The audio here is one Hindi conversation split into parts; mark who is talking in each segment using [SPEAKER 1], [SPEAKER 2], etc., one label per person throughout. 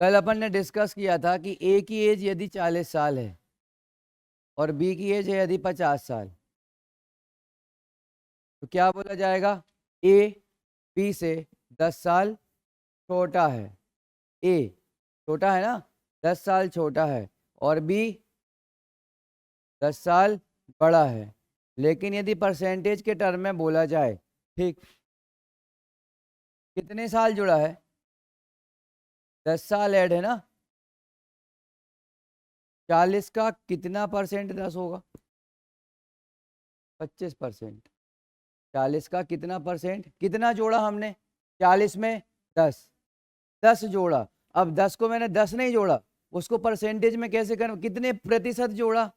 [SPEAKER 1] कल अपन ने डिस्कस किया था कि ए की एज यदि 40 साल है और बी की एज है यदि 50 साल, तो क्या बोला जाएगा? ए बी से 10 साल छोटा है। ए छोटा है ना, 10 साल छोटा है, और बी 10 साल बड़ा है। लेकिन यदि परसेंटेज के टर्म में बोला जाए, ठीक, कितने साल जुड़ा है? 10 साल ऐड है ना। 40 का कितना परसेंट 10 होगा? 25%। 40 का कितना परसेंट, कितना जोड़ा हमने? 40 में 10, 10 जोड़ा। अब 10 को मैंने 10 नहीं जोड़ा, उसको परसेंटेज में कैसे करूं? कितने प्रतिशत जोड़ा?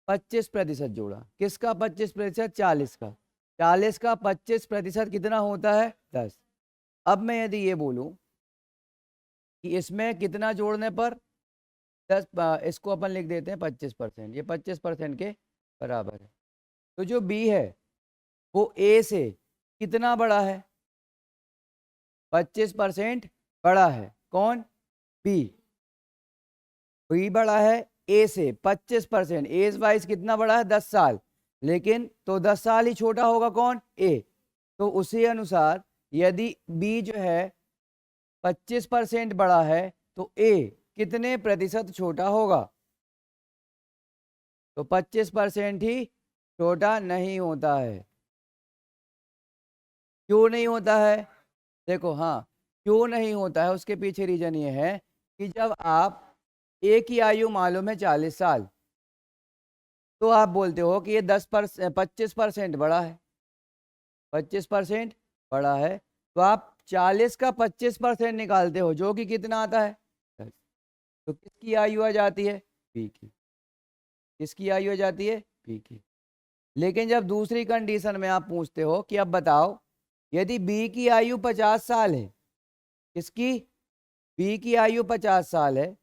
[SPEAKER 1] 25% जोड़ा। किसका 25%? 40 का। 40 का 25% कितना होता है? 10। अब मैं यदि ये बोलूं कि इसमें कितना जोड़ने पर 10, इसको अपन लिख देते हैं 25%, ये 25% के बराबर है। तो जो बी है वो ए से कितना बड़ा है? 25% बड़ा है। कौन? बी। बी बड़ा है ए से 25%। एज वाइज कितना बड़ा है? 10 साल। लेकिन तो 10 साल ही छोटा होगा। कौन? ए। तो उसी अनुसार यदि बी जो है 25% बड़ा है तो ए कितने प्रतिशत छोटा होगा? तो 25% ही छोटा नहीं होता है। क्यों नहीं होता है? देखो, हाँ, क्यों नहीं होता है उसके पीछे रीजन ये है कि जब आप ए की आयु मालूम है 40 साल, तो आप बोलते हो कि ये 25% बड़ा है। 25% बड़ा है, तो आप 40 का 25% निकालते हो, जो कि कितना आता है? 10। तो किसकी आयु आ जाती है? बी की। किसकी आयु आ जाती है? बी की। लेकिन जब दूसरी कंडीशन में आप पूछते हो कि अब बताओ, यदि बी की आयु 50 साल है, किसकी? बी की आयु 50 साल है,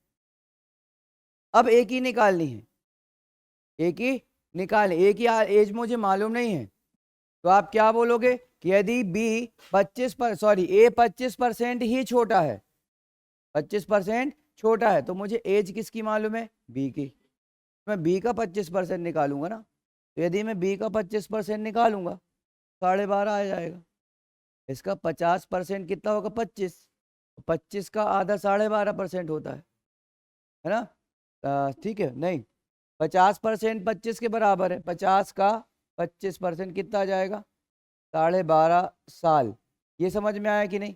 [SPEAKER 1] अब ए की निकालनी है। ए की निकाल, ए की एज मुझे मालूम नहीं है, तो आप क्या बोलोगे कि यदि बी 25% ही छोटा है, 25% छोटा है, तो मुझे एज किसकी मालूम है? बी की। मैं बी का 25% निकालूंगा ना। तो यदि मैं बी का 25% निकालूंगा, 12.5 आ जाएगा। इसका 50% कितना होगा? 25। 25 का आधा 12.5% होता है ना? ठीक है, नहीं, 50% 25 के बराबर है। 50 का 25% कितना आ जाएगा? 12.5 साल। ये समझ में आया कि नहीं?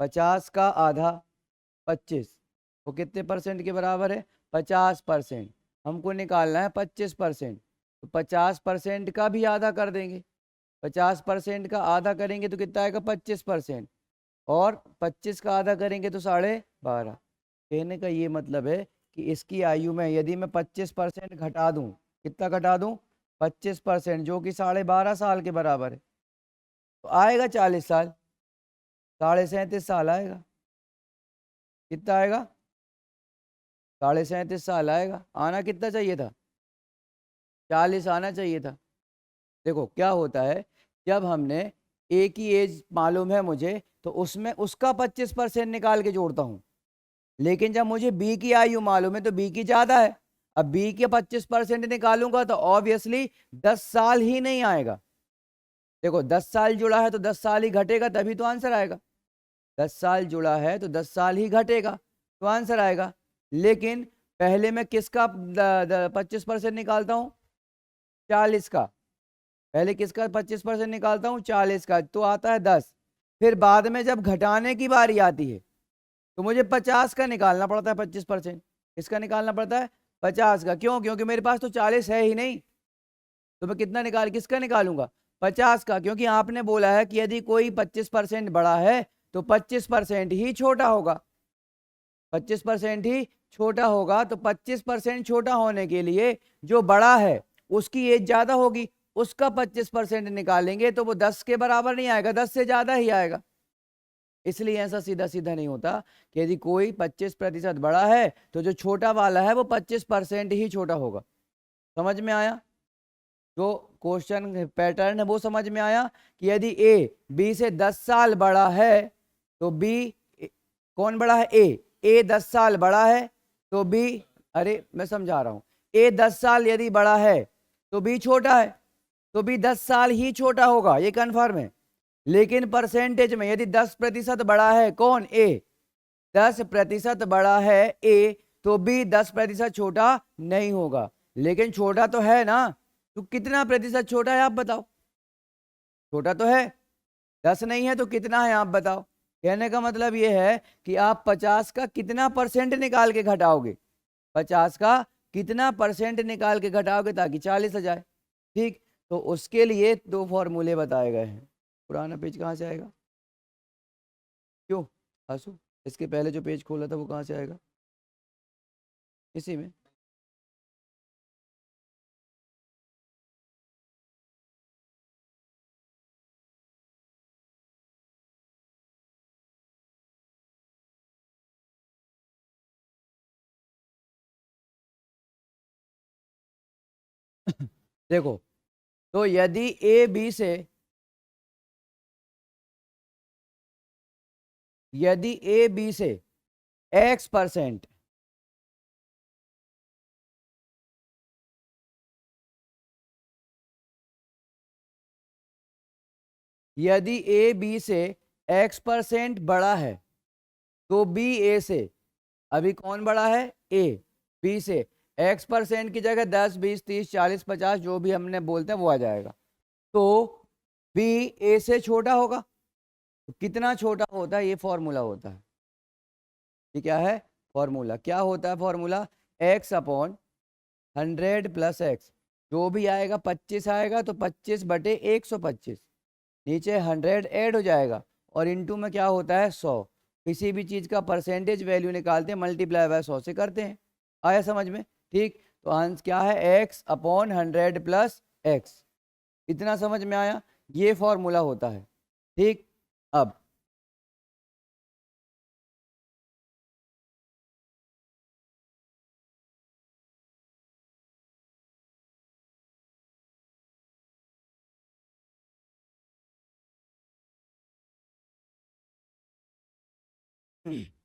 [SPEAKER 1] 50 का आधा 25, वो कितने परसेंट के बराबर है? 50%। हमको निकालना है 25%, तो 50% का भी आधा कर देंगे। 50% का आधा करेंगे तो कितना आएगा? 25%। और 25 का आधा करेंगे तो 12.5। कहने का ये मतलब है कि इसकी आयु में यदि मैं 25% घटा दूं, कितना घटा दूं? 25%, जो कि 12.5 साल के बराबर है, तो आएगा 40 साल। 37.5 साल आएगा। कितना आएगा? 37.5 साल आएगा। आना कितना चाहिए था? 40 आना चाहिए था। देखो क्या होता है, जब हमने ए की एज मालूम है मुझे, तो उसमें उसका 25% निकाल के जोड़ता हूं। लेकिन जब मुझे बी की आयु मालूम है तो बी की ज्यादा है। अब बी के 25% निकालूंगा तो ऑब्वियसली 10 साल ही नहीं आएगा। देखो 10 साल जुड़ा है तो 10 साल ही घटेगा, तभी तो आंसर आएगा। 10 साल जुड़ा है तो 10 साल ही घटेगा, तो आंसर आएगा। लेकिन पहले मैं किसका 25% निकालता हूँ? 40 का। पहले किसका 25% निकालता हूँ? 40 का, तो आता है 10। फिर बाद में जब घटाने की बारी आती है तो मुझे 50 का निकालना पड़ता है 25%। किसका निकालना पड़ता है? 50 का। क्यों? क्योंकि मेरे पास तो 40 है ही नहीं। तो मैं किसका निकालूंगा? 50 का। क्योंकि आपने बोला है कि यदि कोई 25% बड़ा है तो 25% ही छोटा होगा। 25% ही छोटा होगा, तो 25% छोटा होने के लिए जो बड़ा है उसकी एज ज्यादा होगी, उसका 25% निकालेंगे तो वो 10 के बराबर नहीं आएगा, 10 से ज्यादा ही आएगा। इसलिए ऐसा सीधा सीधा नहीं होता कि यदि कोई 25% बड़ा है तो जो छोटा वाला है वो 25% ही छोटा होगा। समझ में आया? जो क्वेश्चन पैटर्न है वो समझ में आया कि यदि ए बी से 10 साल बड़ा है तो बी कौन बड़ा है? ए 10 साल बड़ा है तो बी, अरे मैं समझा रहा हूं, ए 10 साल यदि बड़ा है तो बी छोटा है, तो बी 10 साल ही छोटा होगा, ये कन्फर्म है। लेकिन परसेंटेज में यदि 10% बड़ा है, कौन? ए 10% बड़ा है ए, तो बी 10% छोटा नहीं होगा। लेकिन छोटा तो है ना, तो कितना प्रतिशत छोटा है आप बताओ? छोटा तो है, 10 नहीं है तो कितना है आप बताओ? कहने का मतलब ये है कि आप 50 का कितना परसेंट निकाल के घटाओगे, 50 का कितना परसेंट निकाल के घटाओगे ताकि 40 आ जाए। ठीक, तो उसके लिए दो फॉर्मूले बताए गए हैं। पुराना पेज कहाँ से आएगा? क्यों आंसू, इसके पहले जो पेज खोला था वो कहाँ से आएगा? इसी में। देखो, तो यदि ए बी से, यदि ए बी से x%, यदि ए बी से x% बड़ा है तो बी ए से, अभी कौन बड़ा है? ए बी से x% की जगह 10 20 30 40 50 जो भी हमने बोलते हैं वो आ जाएगा, तो बी ए से छोटा होगा। तो कितना छोटा होता है, ये फॉर्मूला होता है। ये क्या है? फॉर्मूला। क्या होता है फॉर्मूला? x/100 + x, जो भी आएगा 25 आएगा तो 25/125, नीचे 100 ऐड हो जाएगा और इनटू में क्या होता है? 100। किसी भी चीज़ का परसेंटेज वैल्यू निकालते हैं मल्टीप्लाई बाय 100 से करते हैं। आया समझ में? ठीक, तो आंसर क्या है? x/100 + x। इतना समझ में आया? ये फॉर्मूला होता है। ठीक, अब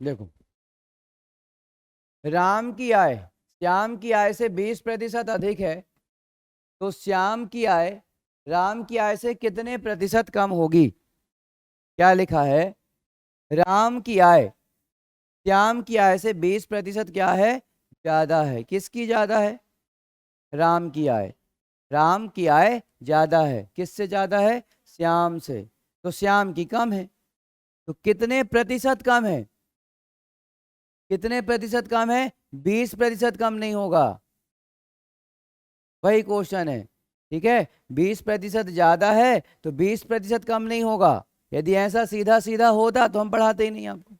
[SPEAKER 1] देखो, राम की आय श्याम की आय से 20% अधिक है, तो श्याम की आय राम की आय से कितने प्रतिशत कम होगी? क्या लिखा है? राम की आय श्याम की आय से 20% क्या है? ज्यादा है। किसकी ज्यादा है? राम की आय। राम की आय ज्यादा है। किससे ज्यादा है? श्याम से। तो श्याम की कम है, तो कितने प्रतिशत कम है? कितने प्रतिशत कम है? 20% कम नहीं होगा, वही क्वेश्चन है। ठीक है, 20% ज्यादा है तो 20% कम नहीं होगा। यदि ऐसा सीधा सीधा होता तो हम पढ़ाते ही नहीं आपको,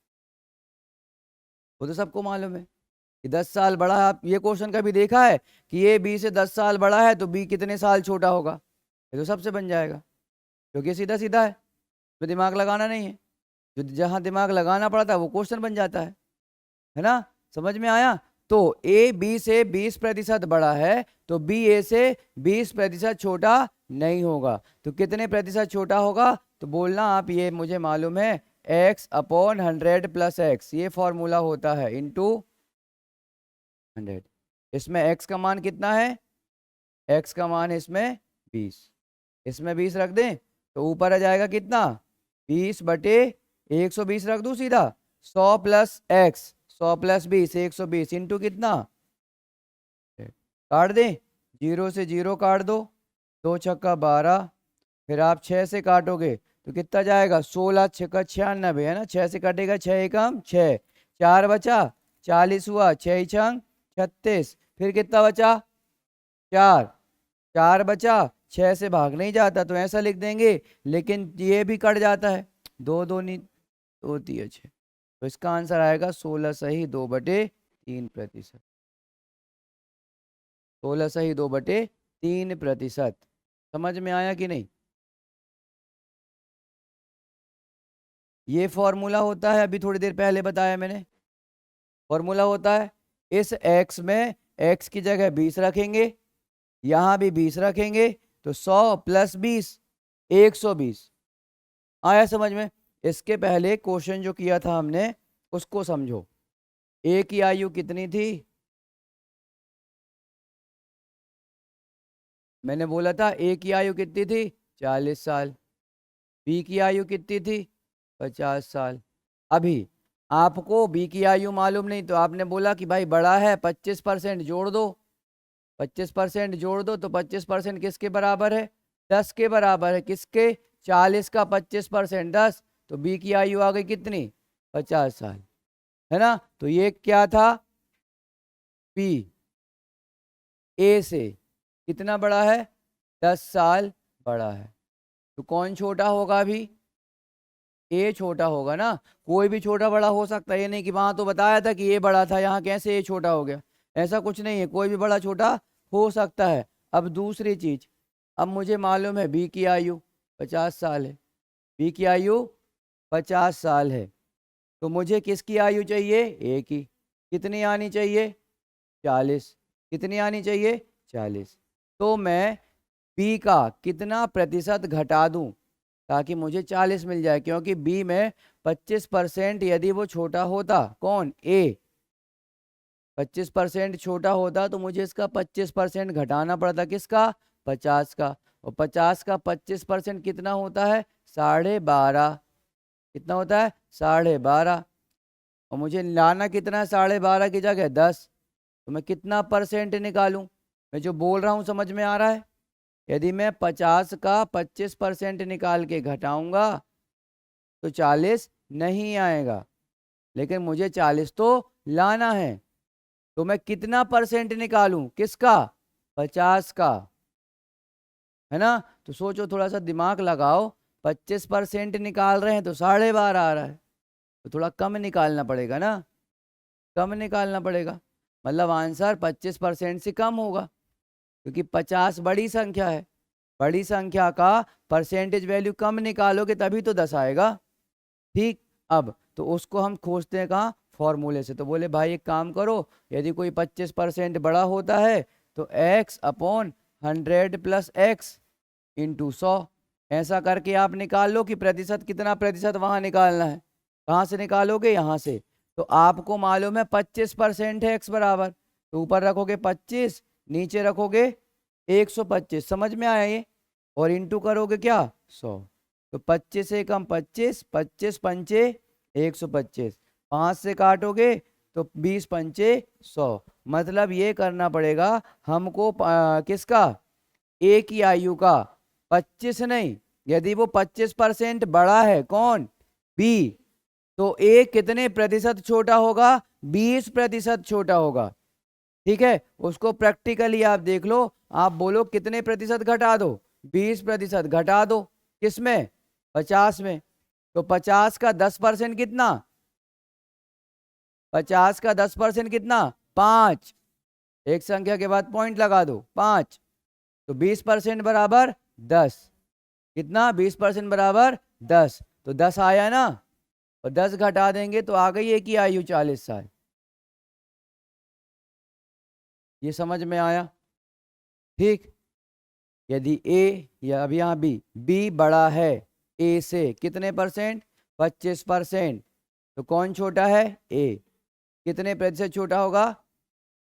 [SPEAKER 1] वो तो सबको मालूम है कि 10 साल बड़ा है। आप ये क्वेश्चन कभी देखा है कि ये बी से 10 साल बड़ा है तो बी कितने साल छोटा होगा? ये तो सबसे बन जाएगा, क्योंकि सीधा सीधा है, तो दिमाग लगाना नहीं है। जो जहां दिमाग लगाना पड़ता है वो क्वेश्चन बन जाता है ना? समझ में आया? तो ए बी से 20% बड़ा है तो बी ए से 20% छोटा नहीं होगा। तो कितने प्रतिशत छोटा होगा? तो बोलना आप, ये मुझे मालूम है, x/100 + x, ये फॉर्मूला होता है, इनटू 100। इसमें x का मान कितना है? x का मान इसमें 20, इसमें 20 रख दें तो ऊपर आ जाएगा कितना? 20/120 रख दूं सीधा, 100 + x, 100 + 20 120 इंटू कितना? काट दें, 0 से 0 काट दो, 2 छक्का 12, फिर आप 6 से काटोगे तो कितना जाएगा? 16 छक्का 96 है ना? 6 से कटेगा, 6 एकम 6, 4 बचा, 40 हुआ, 6 छंग 36, फिर कितना बचा? 4, 4 बचा, 6 से भाग नहीं जाता तो ऐसा लिख देंगे, लेकिन ये भी कट जाता है, 2 2 नहीं, 2 3 6, तो इसका आंसर आएगा 16 सही 2/3%। 16 सही 2/3%। समझ में आया कि नहीं? ये फॉर्मूला होता है, अभी थोड़ी देर पहले बताया मैंने, फॉर्मूला होता है। इस x में x की जगह 20 रखेंगे, यहाँ भी 20 रखेंगे, तो 100 + 20 120। आया समझ में? इसके पहले क्वेश्चन जो किया था हमने उसको समझो। ए की आयु कितनी थी? मैंने बोला था ए की आयु कितनी थी? 40 साल। बी की आयु कितनी थी? 50 साल। अभी आपको बी की आयु मालूम नहीं, तो आपने बोला कि भाई बड़ा है, 25% जोड़ दो। 25% जोड़ दो तो 25% किसके बराबर है? 10 के बराबर है। किसके? 40 का 25% 10, तो बी की आयु आ गई कितनी? 50 साल, है ना? तो ये क्या था? पी ए से कितना बड़ा है? 10 साल बड़ा है। तो कौन छोटा होगा अभी? ए छोटा होगा ना। कोई भी छोटा बड़ा हो सकता है, ये नहीं कि वहां तो बताया था कि ये बड़ा था, यहाँ कैसे ये छोटा हो गया? ऐसा कुछ नहीं है, कोई भी बड़ा छोटा हो सकता है। अब दूसरी चीज, अब मुझे मालूम है बी की आयु 50 साल है। बी की आयु 50 साल है, तो मुझे किसकी आयु चाहिए? ए की। कितनी आनी चाहिए? 40। कितनी आनी चाहिए? 40। तो मैं बी का कितना प्रतिशत घटा दूं ताकि मुझे 40 मिल जाए? क्योंकि बी में 25% यदि वो छोटा होता, कौन? ए। 25% छोटा होता तो मुझे इसका 25% घटाना पड़ता। किसका? 50 का। और 50 का 25% कितना होता है? 12.5। कितना होता है? 12.5। और मुझे लाना कितना है? 12.5 की जगह 10। तो मैं कितना परसेंट निकालूं? मैं जो बोल रहा हूं समझ में आ रहा है? यदि मैं 50 का 25% निकाल के घटाऊंगा तो 40 नहीं आएगा, लेकिन मुझे 40 तो लाना है। तो मैं कितना परसेंट निकालूं? किसका? 50 का, है ना? तो सोचो, थोड़ा सा दिमाग लगाओ। 25% निकाल रहे हैं तो 12.5 आ रहा है, तो थोड़ा कम निकालना पड़ेगा ना। कम निकालना पड़ेगा, मतलब आंसर 25% से कम होगा, क्योंकि 50 बड़ी संख्या है। बड़ी संख्या का परसेंटेज वैल्यू कम निकालोगे तभी तो 10 आएगा। ठीक। अब तो उसको हम खोजते हैं कहाँ? फॉर्मूले से। तो बोले भाई एक काम करो, यदि कोई 25% बड़ा होता है तो x/100 प्लस x इंटू 100। ऐसा करके आप निकाल लो कि प्रतिशत कितना प्रतिशत वहां निकालना है। कहाँ से निकालोगे? यहाँ से। तो आपको मालूम है 25% है x बराबर, तो ऊपर रखोगे 25, नीचे रखोगे 125। समझ में आया ये? और इंटू करोगे क्या? 100। तो 25 से कम 25, 25 पंचे 125, 5 से काटोगे तो 20 पंचे 100। मतलब ये करना पड़ेगा हमको किसका? ए की आयु का 25 नहीं, यदि वो 25% बड़ा है, कौन? बी, तो ए कितने प्रतिशत छोटा होगा? 20% छोटा होगा। ठीक है, उसको प्रैक्टिकली आप देख लो। आप बोलो कितने प्रतिशत घटा दो? 20% घटा दो। किसमें? 50 में। तो 50 का 10% कितना? 50 का 10% कितना? 5। एक संख्या के बाद पॉइंट लगा दो, 5। तो 20% बराबर 10। कितना? 20% बराबर 10। तो 10 आया ना, और 10 घटा देंगे तो आ गई एक ही आयु 40 साल। ये समझ में आया? ठीक। यदि ए, या अभी यहाँ बी बड़ा है ए से कितने परसेंट? 25%। तो कौन छोटा है? ए। कितने प्रतिशत छोटा होगा?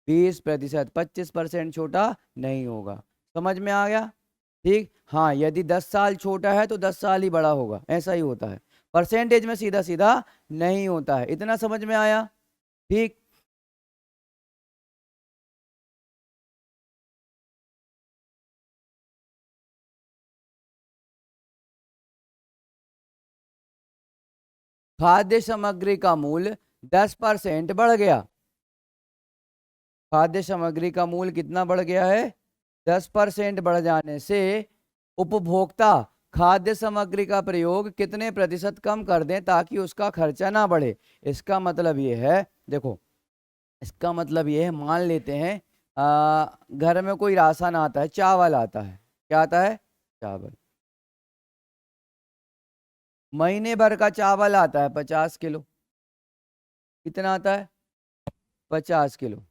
[SPEAKER 1] 20%। 25% छोटा नहीं होगा। समझ में आ गया? ठीक। हाँ, यदि 10 साल छोटा है तो 10 साल ही बड़ा होगा, ऐसा ही होता है। परसेंटेज में सीधा सीधा नहीं होता है। इतना समझ में आया? ठीक। खाद्य सामग्री का मूल्य 10% बढ़ गया। खाद्य सामग्री का मूल्य कितना बढ़ गया है? 10% बढ़ जाने से उपभोक्ता खाद्य सामग्री का प्रयोग कितने प्रतिशत कम कर दें ताकि उसका खर्चा ना बढ़े? इसका मतलब ये है, देखो, इसका मतलब ये है, मान लेते हैं घर में कोई राशन आता है, चावल आता है। क्या आता है? चावल। महीने भर का चावल आता है 50 किलो। कितना आता है? 50 किलो।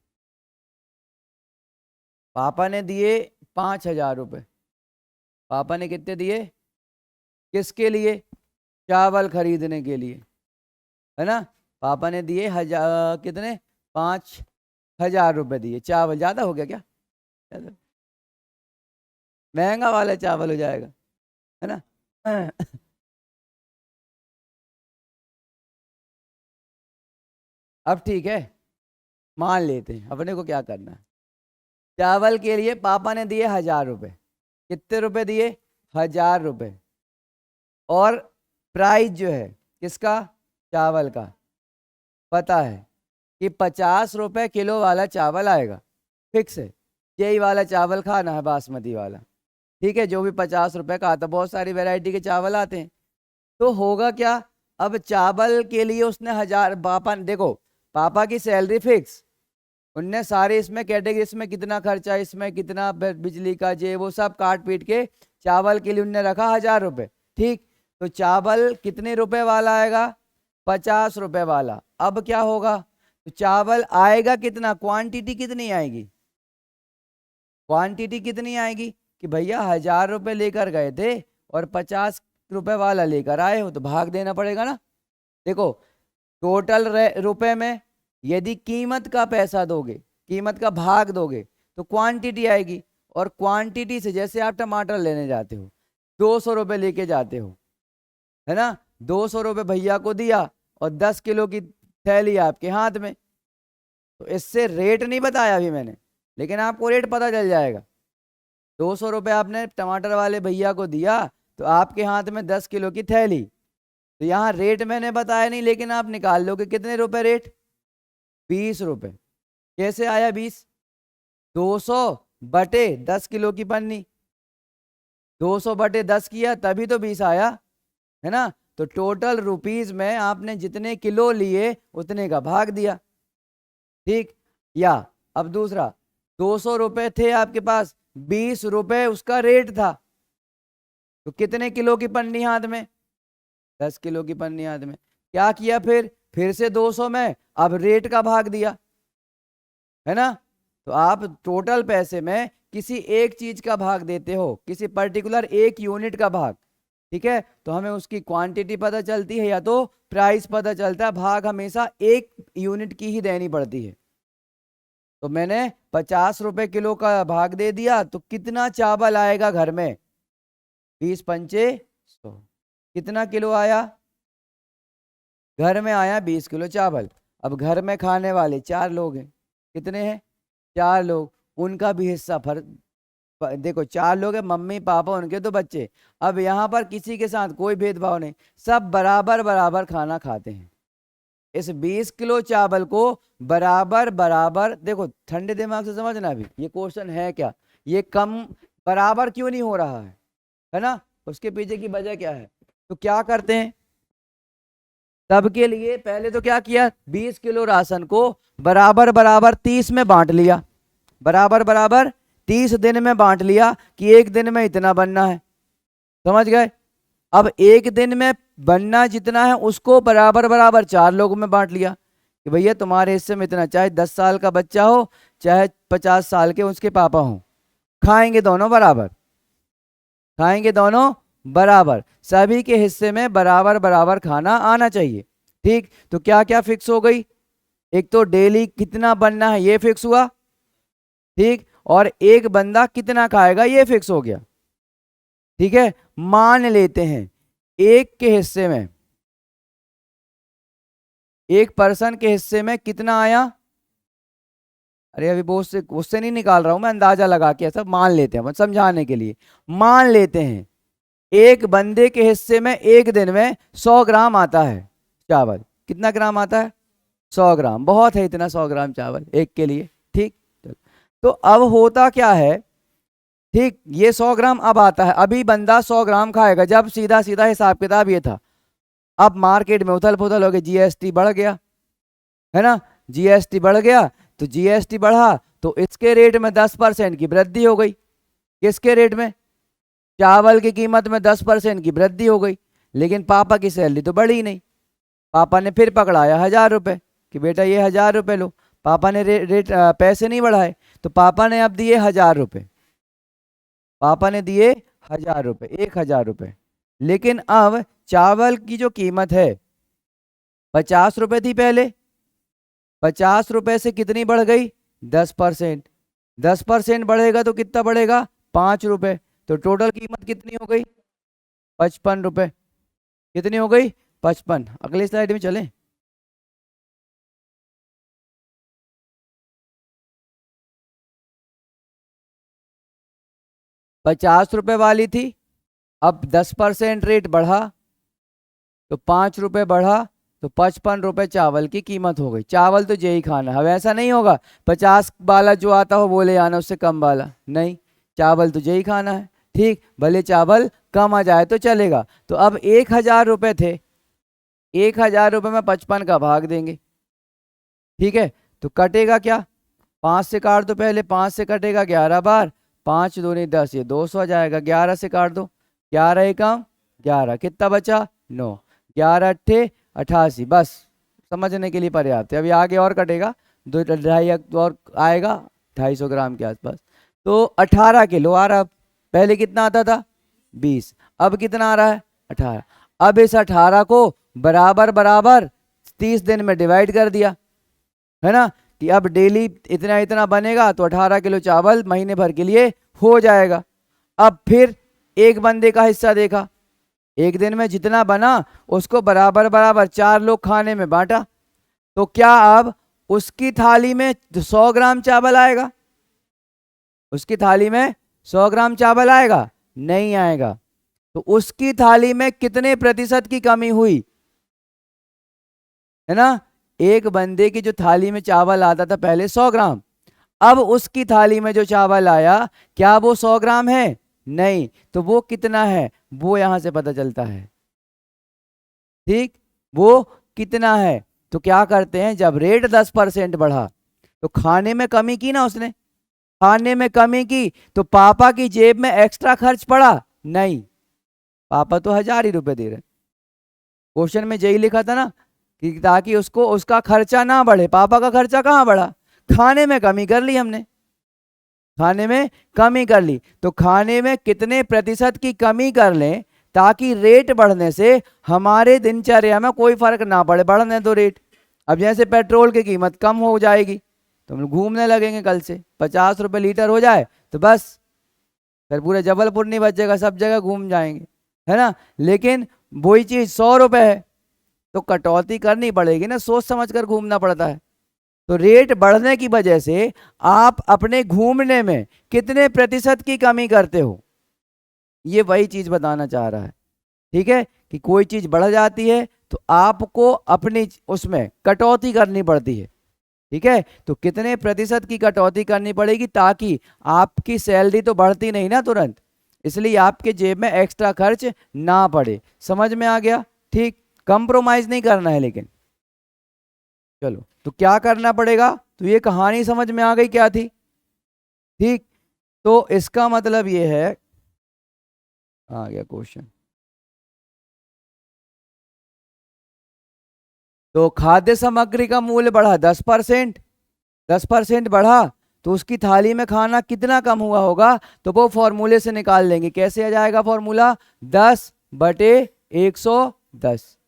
[SPEAKER 1] पापा ने दिए 5,000 रुपये। पापा ने कितने दिए? किसके लिए? चावल खरीदने के लिए, है ना? पापा ने दिए कितने, 5,000 रुपए दिए। चावल ज़्यादा हो गया क्या? ज़्यादा महंगा वाला चावल हो जाएगा, है ना? अब ठीक है, मान लेते हैं, अपने को क्या करना है। चावल के लिए पापा ने दिए 1,000 रुपए। कितने रुपए दिए? 1,000 रुपए। और प्राइस जो है किसका? चावल का। पता है कि 50 रुपए किलो वाला चावल आएगा, फिक्स है। यही वाला चावल खाना है, बासमती वाला, ठीक है, जो भी 50 रुपए का आता। बहुत सारी वैरायटी के चावल आते हैं। तो होगा क्या, अब चावल के लिए उसने 1,000, पापा ने देखो, पापा की सैलरी फिक्स, उनने सारे इसमें कैटेगरी, इसमें कितना खर्चा, इसमें कितना बिजली का, जे वो सब काट पीट के चावल के लिए उनने रखा 1,000 रुपए। ठीक, तो चावल कितने रुपए वाला आएगा? 50 रुपए वाला। अब क्या होगा, तो चावल आएगा कितना, क्वांटिटी कितनी आएगी? क्वांटिटी कितनी आएगी कि भैया 1,000 रुपए लेकर गए थे और 50 रुपए वाला लेकर आए हो, तो भाग देना पड़ेगा ना। देखो, टोटल रुपए में यदि कीमत का पैसा दोगे, कीमत का भाग दोगे, तो क्वांटिटी आएगी। और क्वांटिटी से, जैसे आप टमाटर लेने जाते हो, 200 रुपए लेके जाते हो, है ना, 200 रुपए भैया को दिया और 10 किलो की थैली आपके हाथ में। तो इससे रेट नहीं बताया अभी मैंने, लेकिन आपको रेट पता चल जाएगा। 200 रुपये आपने टमाटर वाले भैया को दिया, तो आपके हाथ में 10 किलो की थैली। तो यहाँ रेट मैंने बताया नहीं, लेकिन आप निकाल लो कि कितने रुपए रेट, 20 रुपए। कैसे आया 20? 200 बटे 10 किलो की पन्नी, 200 बटे 10 किया तभी तो 20 आया, है ना। तो टोटल रुपीज में आपने जितने किलो लिए उतने का भाग दिया। ठीक, या अब दूसरा, 200 रुपए थे आपके पास, 20 रुपए उसका रेट था, तो कितने किलो की पन्नी हाथ में? 10 किलो की पन्नी हाथ में। क्या किया फिर से 200 में अब रेट का भाग दिया, है ना। तो आप टोटल पैसे में किसी एक चीज का भाग देते हो, किसी पर्टिकुलर एक यूनिट का भाग, ठीक है, तो हमें उसकी क्वांटिटी पता चलती है या तो प्राइस पता चलता है। भाग हमेशा एक यूनिट की ही देनी पड़ती है। तो मैंने 50 रुपए किलो का भाग दे दिया, तो कितना चावल आएगा घर में? 20 पंचे 100, कितना किलो आया? घर में आया 20 किलो चावल। अब घर में खाने वाले 4 लोग हैं, कितने हैं? 4 लोग, उनका भी हिस्सा देखो 4 लोग हैं, मम्मी पापा उनके 2 बच्चे। अब यहाँ पर किसी के साथ कोई भेदभाव नहीं, सब बराबर बराबर खाना खाते हैं। इस 20 किलो चावल को बराबर बराबर, देखो ठंडे दिमाग से समझना, भी ये क्वेश्चन है क्या, ये कम बराबर क्यों नहीं हो रहा है ना, उसके पीछे की वजह क्या है। तो क्या करते हैं, सबके लिए पहले तो क्या किया, 20 किलो राशन को बराबर बराबर 30 में बांट लिया, बराबर बराबर 30 दिन में बांट लिया कि एक दिन में इतना बनना है, समझ गए। अब एक दिन में बनना जितना है उसको बराबर बराबर 4 लोगों में बांट लिया कि भैया तुम्हारे हिस्से में इतना, चाहे 10 साल का बच्चा हो चाहे 50 साल के उसके पापा हो, खाएंगे दोनों बराबर, खाएंगे दोनों बराबर, सभी के हिस्से में बराबर बराबर खाना आना चाहिए। ठीक, तो क्या क्या फिक्स हो गई, एक तो डेली कितना बनना है ये फिक्स हुआ, ठीक, और एक बंदा कितना खाएगा ये फिक्स हो गया। ठीक है, मान लेते हैं एक के हिस्से में, एक पर्सन के हिस्से में कितना आया, अरे अभी वो उससे नहीं निकाल रहा हूं मैं, अंदाजा लगा के ऐसा मान लेते हैं, समझाने के लिए मान लेते हैं एक बंदे के हिस्से में एक दिन में 100 ग्राम आता है चावल। कितना ग्राम आता है? 100 ग्राम, बहुत है इतना 100 ग्राम चावल एक के लिए। ठीक, तो अब होता क्या है, ठीक, ये 100 ग्राम अब आता है, अभी बंदा 100 ग्राम खाएगा, जब सीधा सीधा हिसाब किताब ये था। अब मार्केट में उथल पुथल हो गई, जीएसटी बढ़ गया, है ना, जीएसटी बढ़ गया, तो जीएसटी बढ़ा तो इसके रेट में 10% की वृद्धि हो गई। किसके रेट में? चावल की कीमत में 10% की वृद्धि हो गई, लेकिन पापा की सैलरी तो बढ़ी नहीं। पापा ने फिर पकड़ाया 1,000 रुपए कि बेटा ये 1,000 रुपए लो। पापा ने रेट पैसे नहीं बढ़ाए, तो पापा ने अब दिए 1,000 रुपए, पापा ने दिए 1,000 रुपए, 1,000 रुपए। लेकिन अब चावल की जो कीमत है 50 रुपए थी पहले, 50 रुपए से कितनी बढ़ गई? 10%। 10% बढ़ेगा तो कितना बढ़ेगा? 5 रुपए। तो टोटल कीमत कितनी हो गई? 55 रुपए। कितनी हो गई? 55। अगली स्लाइड में चलें। ₹50 वाली थी, अब 10% रेट बढ़ा तो 5 रुपए बढ़ा, तो 55 रुपए चावल की कीमत हो गई। चावल तो यही खाना है। अब ऐसा नहीं होगा 50 वाला जो आता हो बोले आना उससे कम वाला, नहीं, चावल तो यही खाना है। ठीक, भले चावल कम आ जाए तो चलेगा। तो अब 1000 रुपए थे, 1000 रुपए में 55 का भाग देंगे। ठीक है, तो कटेगा क्या? 5 से काट दो पहले, 5 से कटेगा 11 बार, 5 दूनी 10, ये 200 आ जाएगा। 11 से काट दो, 11 एकम 11, कितना बचा? 9। 11 अट्ठे 88, बस समझने के लिए पर्याप्त है। अभी आगे और कटेगा, 2-2.5 और आएगा 250 ग्राम के आसपास। तो 18 किलो आ रहा। पहले कितना आता था? 20। अब कितना आ रहा है? 18। अब इस 18 को बराबर बराबर 30 दिन में डिवाइड कर दिया, है ना, कि अब डेली इतना इतना बनेगा, तो 18 किलो चावल महीने भर के लिए हो जाएगा। अब फिर एक बंदे का हिस्सा देखा, एक दिन में जितना बना उसको बराबर बराबर 4 लोग खाने में बांटा, तो क्या अब उसकी थाली में 100 ग्राम चावल आएगा? उसकी थाली में 100 ग्राम चावल आएगा? नहीं आएगा। तो उसकी थाली में कितने प्रतिशत की कमी हुई? है ना, एक बंदे की जो थाली में चावल आता था पहले 100 ग्राम, अब उसकी थाली में जो चावल आया क्या वो 100 ग्राम है? नहीं। तो वो कितना है? वो यहां से पता चलता है। ठीक, वो कितना है? तो क्या करते हैं, जब रेट 10% बढ़ा तो खाने में कमी की ना उसने, खाने में कमी की, तो पापा की जेब में एक्स्ट्रा खर्च पड़ा? नहीं, पापा तो 1000 ही रुपए दे रहे। क्वेश्चन में यही लिखा था ना कि ताकि उसको उसका खर्चा ना बढ़े। पापा का खर्चा कहाँ बढ़ा? खाने में कमी कर ली हमने, खाने में कमी कर ली। तो खाने में कितने प्रतिशत की कमी कर लें ताकि रेट बढ़ने से हमारे दिनचर्या में कोई फर्क ना पड़े, बढ़ने दो रेट। अब जैसे पेट्रोल की कीमत कम हो जाएगी तो हम घूमने लगेंगे, कल से 50 रुपए लीटर हो जाए तो बस फिर पूरे जबलपुर नहीं बचेगा, सब जगह घूम जाएंगे, है ना। लेकिन वही चीज 100 रुपए है तो कटौती करनी पड़ेगी ना, सोच समझ कर घूमना पड़ता है। तो रेट बढ़ने की वजह से आप अपने घूमने में कितने प्रतिशत की कमी करते हो, ये वही चीज बताना चाह रहा है। ठीक है, कि कोई चीज बढ़ जाती है तो आपको अपनी उसमें कटौती करनी पड़ती है। ठीक है, तो कितने प्रतिशत की कटौती करनी पड़ेगी ताकि आपकी सैलरी तो बढ़ती नहीं ना तुरंत, इसलिए आपके जेब में एक्स्ट्रा खर्च ना पड़े। समझ में आ गया? ठीक, कंप्रोमाइज नहीं करना है लेकिन। चलो, तो क्या करना पड़ेगा? तो ये कहानी समझ में आ गई क्या थी? ठीक, तो इसका मतलब ये है, आ गया क्वेश्चन। तो खाद्य सामग्री का मूल्य बढ़ा 10%, 10% बढ़ा तो उसकी थाली में खाना कितना कम हुआ होगा? तो वो फॉर्मूले से निकाल लेंगे। कैसे आ जाएगा फॉर्मूला? 10/110,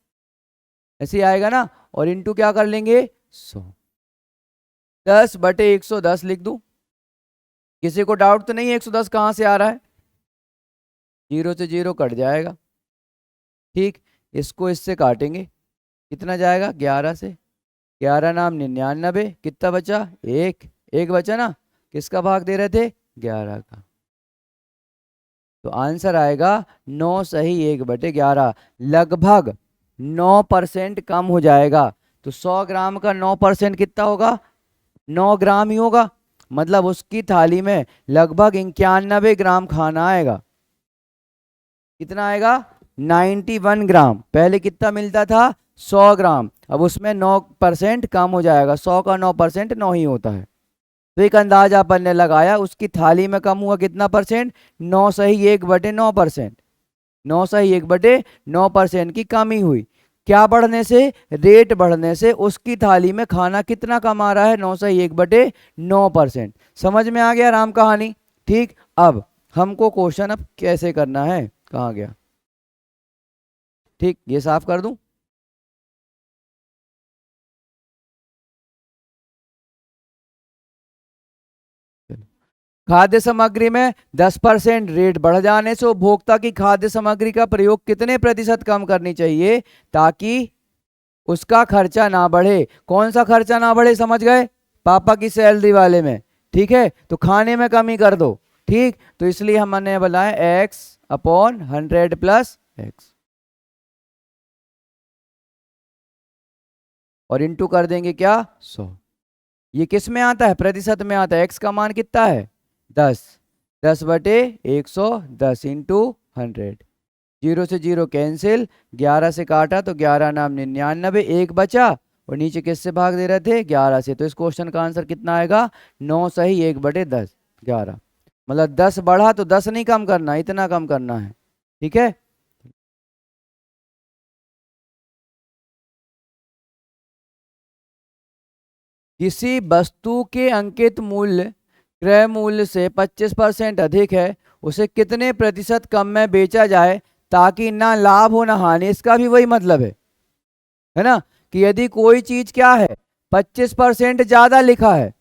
[SPEAKER 1] ऐसे आएगा ना, और इंटू क्या कर लेंगे? 100। 10/110 लिख दूं? किसी को डाउट तो नहीं है 110 कहाँ से आ रहा है? जीरो से जीरो कट जाएगा। ठीक, इसको इससे काटेंगे, कितना जाएगा? 11 से, 11 नाम 99, कितना बचा? एक, एक बचा ना, किसका भाग दे रहे थे? 11 का। तो आंसर आएगा 9 सही 1/11, लगभग 9% कम हो जाएगा। तो 100 ग्राम का 9% कितना होगा? 9 ग्राम ही होगा, मतलब उसकी थाली में लगभग 91 ग्राम खाना आएगा। कितना आएगा? 91 ग्राम। पहले कितना मिलता था? 100 ग्राम, अब उसमें 9% कम हो जाएगा। 100 का 9% 9 ही होता है। तो एक अंदाजा अपन ने लगाया, उसकी थाली में कम हुआ कितना परसेंट? 9 सही 1/9%। 9 सही 1/9% की कमी हुई। क्या बढ़ने से? रेट बढ़ने से उसकी थाली में खाना कितना कम आ रहा है? 9 सही 1/9%। समझ में आ गया राम कहानी? ठीक, अब हमको क्वेश्चन अब कैसे करना है, कहाँ गया? ठीक, ये साफ कर दूं? खाद्य सामग्री में 10% रेट बढ़ जाने से उपभोक्ता की खाद्य सामग्री का प्रयोग कितने प्रतिशत कम करनी चाहिए ताकि उसका खर्चा ना बढ़े। कौन सा खर्चा ना बढ़े, समझ गए? पापा की सैलरी वाले में। ठीक है, तो खाने में कमी कर दो। ठीक, तो इसलिए हमने बनाया x/100 प्लस x और इंटू कर देंगे क्या 100। ये किस में आता है? प्रतिशत में आता है। x का मान कितना है 10, 10/110 इंटू 100। 0 से 0 कैंसिल, 11 से काटा तो 11 नाम 99, एक बचा और नीचे किससे भाग दे रहे थे 11 से। तो इस क्वेश्चन का आंसर कितना आएगा 9 सही 1/10 11। मतलब 10 बढ़ा तो 10 नहीं कम करना, इतना कम करना है। ठीक है, किसी वस्तु के अंकित मूल्य क्रय मूल्य से 25% अधिक है, उसे कितने प्रतिशत कम में बेचा जाए ताकि ना लाभ हो ना हानि। इसका भी वही मतलब है ना, कि यदि कोई चीज क्या है 25% ज्यादा लिखा है,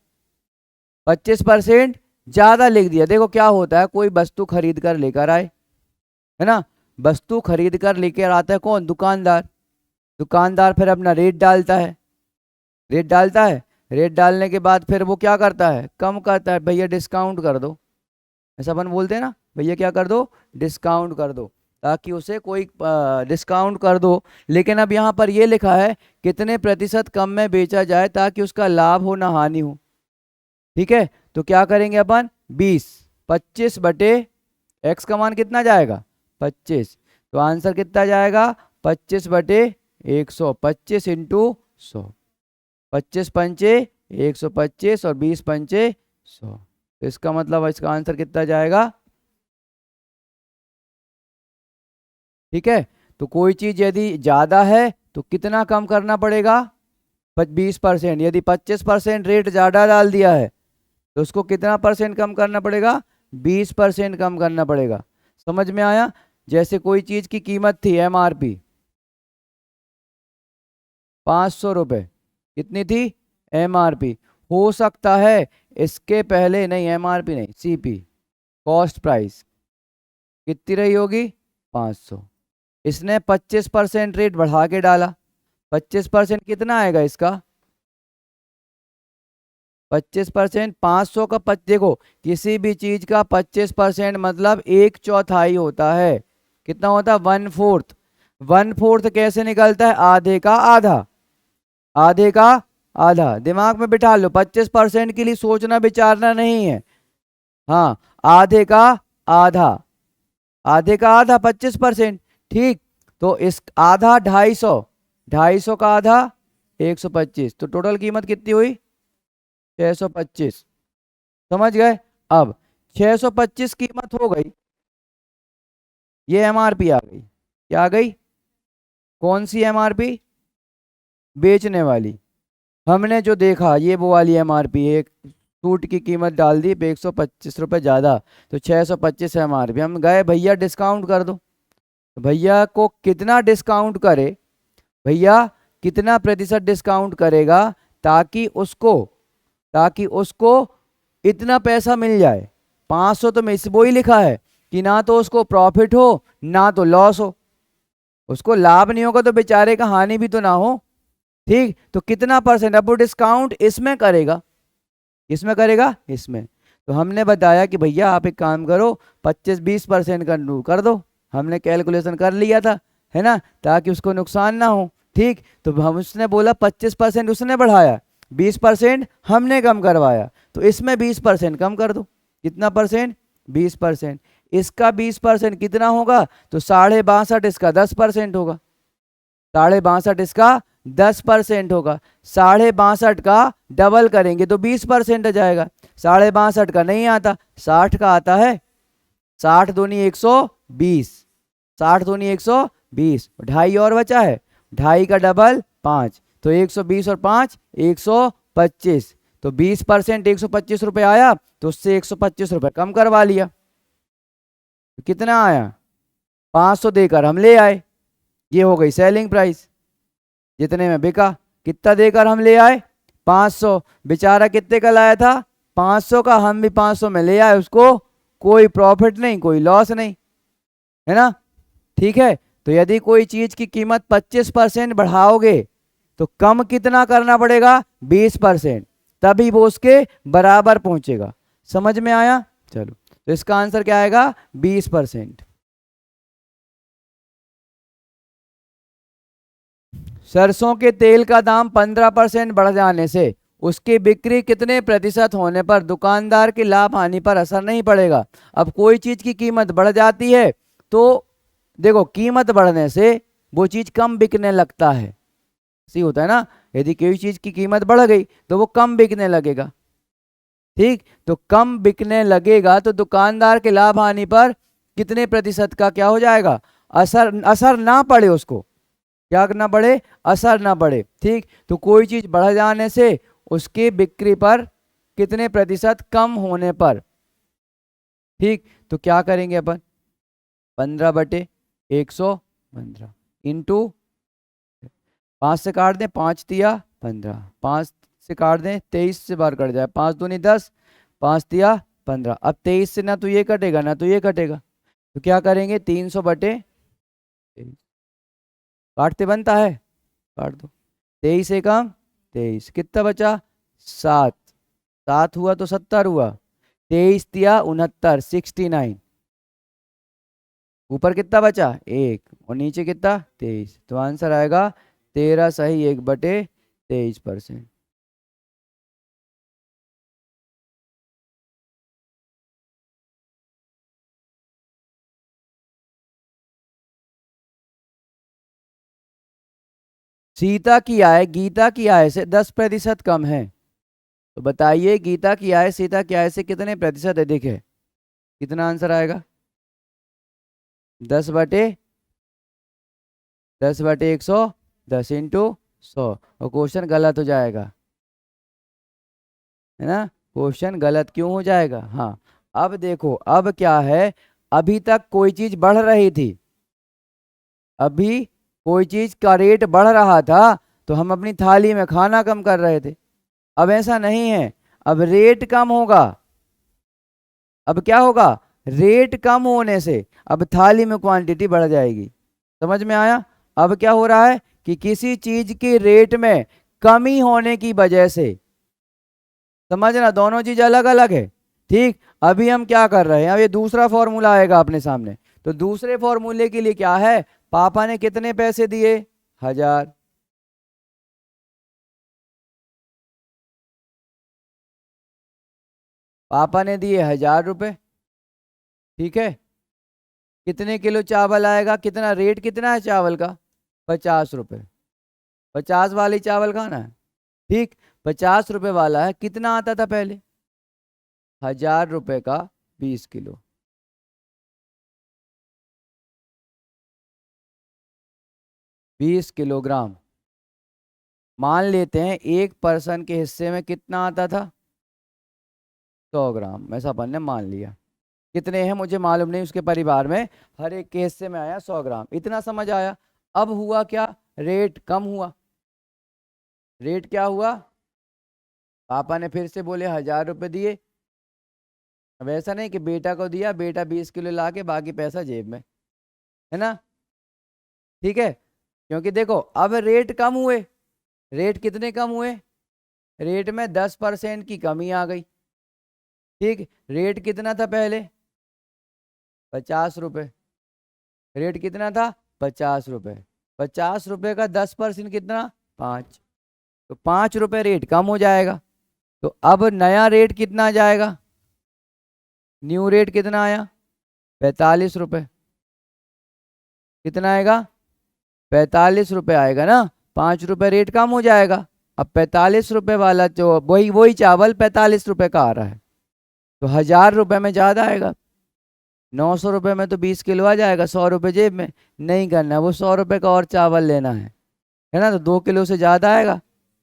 [SPEAKER 1] 25% ज्यादा लिख दिया। देखो क्या होता है, कोई वस्तु खरीद कर लेकर आए, है ना, वस्तु खरीद कर लेकर आता है कौन? दुकानदार। दुकानदार फिर अपना रेट डालता है, रेट डालता है, रेट डालने के बाद फिर वो क्या करता है, कम करता है, भैया डिस्काउंट कर दो। ऐसा अपन बोलते हैं ना, भैया क्या कर दो, डिस्काउंट कर दो, ताकि उसे कोई डिस्काउंट कर दो। लेकिन अब यहाँ पर ये लिखा है कितने प्रतिशत कम में बेचा जाए ताकि उसका लाभ हो ना हानि हो। ठीक है, तो क्या करेंगे अपन 20, 25/x का मान कितना जाएगा 25, तो आंसर कितना जाएगा 25/100, 25 इंटू 100। 25 पंचे 125 और 20 पंचे 100, तो इसका मतलब इसका आंसर कितना जाएगा। ठीक है, तो कोई चीज यदि ज्यादा है तो कितना कम करना पड़ेगा 20%। यदि 25% रेट ज्यादा डाल दिया है तो उसको कितना परसेंट कम करना पड़ेगा 20% कम करना पड़ेगा। समझ में आया? जैसे कोई चीज की कीमत थी MRP 500 रुपये, कितनी थी MRP, हो सकता है इसके पहले, नहीं MRP नहीं, CP कॉस्ट प्राइस कितनी रही होगी 500। इसने 25% रेट बढ़ा के डाला, 25% कितना आएगा इसका 25%, 500 का देखो किसी भी चीज का 25% मतलब 1/4 होता है। कितना होता है 1/4। 1/4 कैसे निकलता है, आधे का आधा, आधे का आधा। दिमाग में बिठा लो, 25% के लिए सोचना विचारना नहीं है। हाँ, आधे का आधा, आधे का आधा 25%। ठीक, तो इस आधा 250, 250 का आधा 125, तो टोटल कीमत कितनी हुई 625। समझ गए? अब 625 कीमत हो गई, ये MRP आ गई। क्या आ गई? कौन सी MRP? बेचने वाली। हमने जो देखा ये वो वाली MRP, एक सूट की कीमत डाल दी 125 रुपये ज़्यादा, तो 625 MRP। हम गए भैया डिस्काउंट कर दो, तो भैया को कितना डिस्काउंट करे, भैया कितना प्रतिशत डिस्काउंट करेगा ताकि उसको इतना पैसा मिल जाए 500। तो मैं वो ही लिखा है कि ना तो उसको प्रॉफिट हो ना तो लॉस हो, उसको लाभ नहीं होगा तो बेचारे का हानि भी तो ना हो। ठीक, तो कितना परसेंट, अब वो डिस्काउंट इसमें करेगा, इसमें करेगा इसमें। तो हमने बताया कि भैया आप एक काम करो 25-20% कर दो, हमने कैलकुलेशन कर लिया था, है ना, ताकि उसको नुकसान ना हो। ठीक, तो हम उसने बोला 25% उसने बढ़ाया, 20% हमने कम करवाया, तो इसमें 20% कम कर दो। कितना परसेंट 20%। इसका 20% कितना होगा, तो 62.5 इसका 10% होगा, 62.5 इसका 10% होगा। 62.5 का डबल करेंगे तो 20% आ जाएगा। 62.5 का नहीं आता, 60 का आता है। 60 दूनी 120, 60 दूनी 120, ढाई और बचा है, ढाई का डबल 5, तो 120 और 5 125, तो 20% 125 रुपये आया, तो उससे 125 रुपये कम करवा लिया। तो कितना आया 500 देकर हम ले आए, ये हो गई सेलिंग प्राइस, जितने में बिका। कितना देकर हम ले आए 500, बेचारा कितने का लाया था 500 का हम भी 500 में ले आए, उसको कोई प्रॉफिट नहीं, कोई लॉस नहीं, है ना। ठीक है, तो यदि कोई चीज की कीमत 25% बढ़ाओगे तो कम कितना करना पड़ेगा, 20%, तभी वो उसके बराबर पहुंचेगा। समझ में आया? चलो, तो इसका आंसर क्या आएगा, 20%। सरसों के तेल का दाम 15% बढ़ जाने से उसकी बिक्री कितने प्रतिशत होने पर दुकानदार की लाभ हानि पर असर नहीं पड़ेगा। अब कोई चीज की कीमत बढ़ जाती है तो देखो, कीमत बढ़ने से वो चीज कम बिकने लगता है, सही होता है ना। यदि कोई चीज की कीमत बढ़ गई तो वो कम बिकने लगेगा। ठीक, तो कम बिकने लगेगा तो दुकानदार के लाभ हानि पर कितने प्रतिशत का क्या हो जाएगा, असर, असर ना पड़े उसको, क्या ना पड़े, असर ना पड़े। ठीक, तो कोई चीज बढ़ जाने से उसकी बिक्री पर कितने प्रतिशत कम होने पर। ठीक, तो क्या करेंगे अपन, 15/115 इंटू 5 से काट दें, 5 तिया 15, 5 से काट दें, 23 से बाहर कट जाए, 5 दूनी 10, 5 तिया 15। अब 23 से ना तो ये कटेगा ना तो ये कटेगा, तो क्या करेंगे, 300/23 काटते बनता है, काट दो। 23 एकम 23, कितना बचा, 7, 7 हुआ तो 70 हुआ, 23 तिया 69, 69। ऊपर कितना बचा, 1, और नीचे कितना, 23, तो आंसर आएगा 13 सही 1/23%। सीता की आय गीता की आय से 10% कम है, तो बताइए गीता की आय सीता की आय से कितने प्रतिशत अधिक है। कितना आंसर आएगा, 10/110 इंटू 100, और क्वेश्चन गलत हो जाएगा, है ना। क्वेश्चन गलत क्यों हो जाएगा, हाँ। अब देखो, अब क्या है, अभी तक कोई चीज बढ़ रही थी, अभी कोई चीज का रेट बढ़ रहा था तो हम अपनी थाली में खाना कम कर रहे थे। अब ऐसा नहीं है, अब रेट कम होगा, अब क्या होगा, रेट कम होने से अब थाली में क्वांटिटी बढ़ जाएगी। समझ में आया? अब क्या हो रहा है कि किसी चीज की रेट में कमी होने की वजह से, समझना, दोनों चीज अलग अलग है। ठीक, अभी हम क्या कर रहे हैं, अब ये दूसरा फॉर्मूला आएगा अपने सामने, तो दूसरे फॉर्मूले के लिए क्या है, पापा ने कितने पैसे दिए, 1000, पापा ने दिए 1000 रुपए। ठीक है, कितने किलो चावल आएगा, कितना रेट कितना है चावल का, 50 रुपए, 50 वाली चावल खाना है। ठीक, 50 रुपए वाला है, कितना आता था पहले, 1000 रुपए का 20 किलो, 20 किलोग्राम। मान लेते हैं एक पर्सन के हिस्से में कितना आता था, 100 ग्राम, ऐसा अपन ने मान लिया। कितने हैं मुझे मालूम नहीं, उसके परिवार में हर एक के हिस्से में आया 100 ग्राम, इतना समझ आया। अब हुआ क्या, रेट कम हुआ, रेट क्या हुआ, पापा ने फिर से बोले 1000 रुपए दिए। अब ऐसा नहीं कि बेटा को दिया, बेटा 20 किलो ला के बाकी पैसा जेब में, है ना। ठीक है, क्योंकि देखो अब रेट कम हुए, रेट कितने कम हुए, रेट में 10% की कमी आ गई। ठीक, रेट कितना था पहले, 50 रुपए, रेट कितना था, 50 रुपए, 50 रुपए का 10% कितना, 5, तो 5 रुपए रेट कम हो जाएगा। तो अब नया रेट कितना आ जाएगा, न्यू रेट कितना आया, 45 रुपए, कितना आएगा, 45 रुपए आएगा ना, 5 रुपए रेट कम हो जाएगा। अब 45 रुपए वाला जो वही वही चावल 45 रुपए का आ रहा है, तो 1000 रुपए में ज्यादा आएगा, 900 रुपए में तो 20 किलो आ जाएगा, 100 रुपए जेब में नहीं करना, वो 100 रुपए का और चावल लेना है ना, तो 2 किलो से ज्यादा आएगा,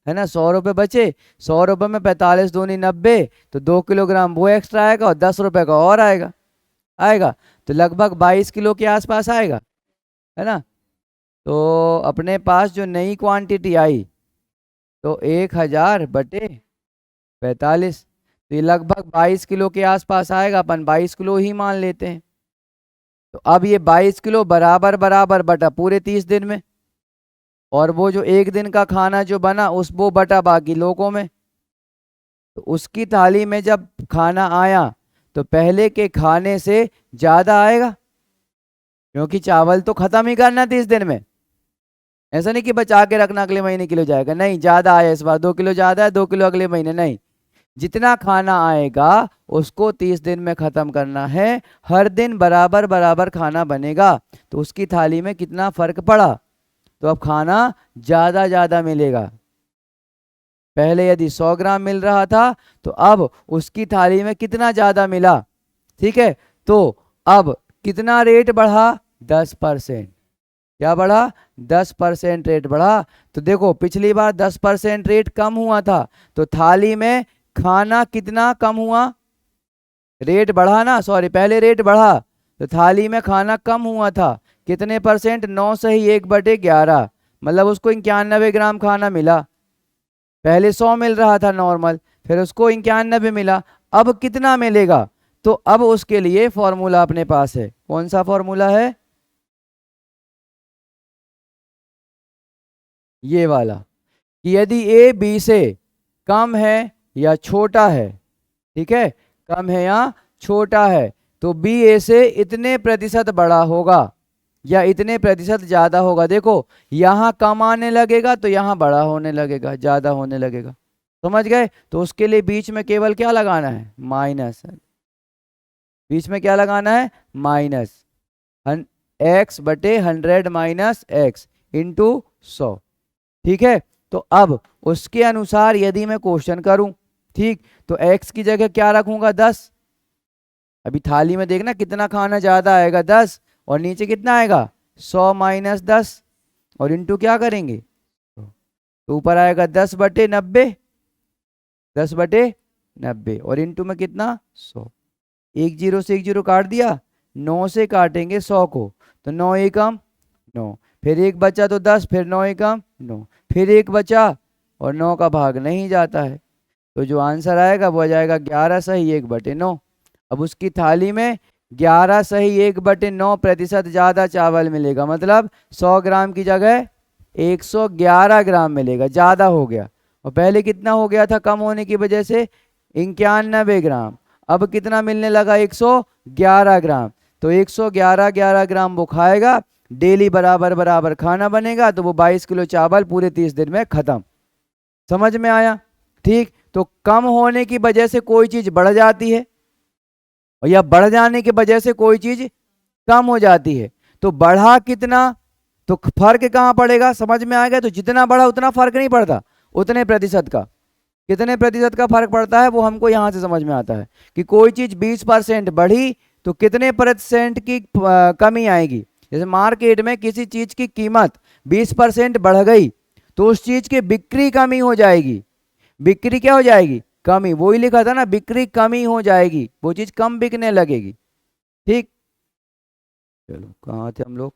[SPEAKER 1] है ना। 100 रुपए बचे, 100 रुपए में 45 दूनी 90, तो 2 किलोग्राम वो एक्स्ट्रा आएगा और 10 रुपए का और आएगा, आएगा, तो लगभग 22 किलो के आसपास आएगा, है ना। तो अपने पास जो नई क्वांटिटी आई तो 1000/45, तो ये लगभग 22 किलो के आसपास आएगा, अपन 22 किलो ही मान लेते हैं। तो अब ये 22 किलो बराबर बराबर बटा पूरे 30 दिन में, और वो जो एक दिन का खाना जो बना उस वो बटा बाकी लोगों में। तो उसकी थाली में जब खाना आया तो पहले के खाने से ज्यादा आएगा, क्योंकि चावल तो खत्म ही करना 30 दिन में। ऐसा नहीं कि बचा के रखना अगले महीने किलो जाएगा, नहीं, ज्यादा आया इस बार, 2 किलो ज्यादा है, 2 किलो अगले महीने, नहीं, जितना खाना आएगा उसको 30 दिन में खत्म करना है। हर दिन बराबर बराबर खाना बनेगा, तो उसकी थाली में कितना फर्क पड़ा, तो अब खाना ज्यादा ज्यादा मिलेगा। पहले यदि 100 ग्राम मिल रहा था तो अब उसकी थाली में कितना ज्यादा मिला, ठीक है। तो अब कितना रेट बढ़ा, 10%। क्या बढ़ा, 10% रेट बढ़ा। तो देखो पिछली बार 10% रेट कम हुआ था, तो थाली में खाना कितना कम हुआ, रेट बढ़ा ना, सॉरी, पहले रेट बढ़ा तो थाली में खाना कम हुआ था। कितने परसेंट, 9 से ही 1/11, मतलब उसको 91 ग्राम खाना मिला। पहले 100 मिल रहा था नॉर्मल, फिर उसको 91 मिला। अब कितना मिलेगा, तो अब उसके लिए फॉर्मूला अपने पास है। कौन सा फॉर्मूला है, ये वाला, कि यदि ए बी से कम है या छोटा है, ठीक है, कम है या छोटा है, तो बी ए से इतने प्रतिशत बड़ा होगा या इतने प्रतिशत ज्यादा होगा। देखो यहाँ कम आने लगेगा तो यहाँ बड़ा होने लगेगा, ज्यादा होने लगेगा, समझ गए। तो उसके लिए बीच में केवल क्या लगाना है, माइनस। बीच में क्या लगाना है, minus, x/100 minus x into 100, ठीक है। तो अब उसके अनुसार यदि मैं क्वेश्चन करूं, ठीक, तो x की जगह क्या रखूंगा, 10। अभी थाली में देखना कितना खाना ज्यादा आएगा, 10, और नीचे कितना आएगा, 100 माइनस 10, और इंटू क्या करेंगे, तो ऊपर आएगा 10/90, 10/90, और इंटू में कितना, 100। एक जीरो से एक जीरो काट दिया, 9 से काटेंगे 100 को, तो 9 एकम 9, फिर एक बचा तो 10, फिर 9 एकम 9, फिर एक बचा, और 9 का भाग नहीं जाता है, तो जो आंसर आएगा वो आ जाएगा 11 सही 1/9। अब उसकी थाली में 11 सही 1/9 प्रतिशत ज्यादा चावल मिलेगा, मतलब 100 ग्राम की जगह 111 ग्राम मिलेगा, ज्यादा हो गया। और पहले कितना हो गया था कम होने की वजह से, 91 ग्राम, अब कितना मिलने लगा, 111 ग्राम। तो 111 ग्राम वो खाएगा, डेली बराबर बराबर खाना बनेगा, तो वो 22 किलो चावल पूरे 30 दिन में खत्म। समझ में आया, ठीक। तो कम होने की वजह से कोई चीज बढ़ जाती है, और या बढ़ जाने की वजह से कोई चीज कम हो जाती है। तो बढ़ा कितना, तो फर्क कहाँ पड़ेगा, समझ में आ गया। तो जितना बढ़ा उतना फर्क नहीं पड़ता, उतने प्रतिशत का, कितने प्रतिशत का फर्क पड़ता है वो हमको यहाँ से समझ में आता है, कि कोई चीज 20% बढ़ी तो कितने परसेंट की कमी आएगी। जैसे मार्केट में किसी चीज की कीमत 20% बढ़ गई तो उस चीज की बिक्री कमी हो जाएगी, बिक्री क्या हो जाएगी, कमी, वही लिखा था ना, बिक्री कमी हो जाएगी, वो चीज कम बिकने लगेगी, ठीक। चलो कहाँ थे हम लोग,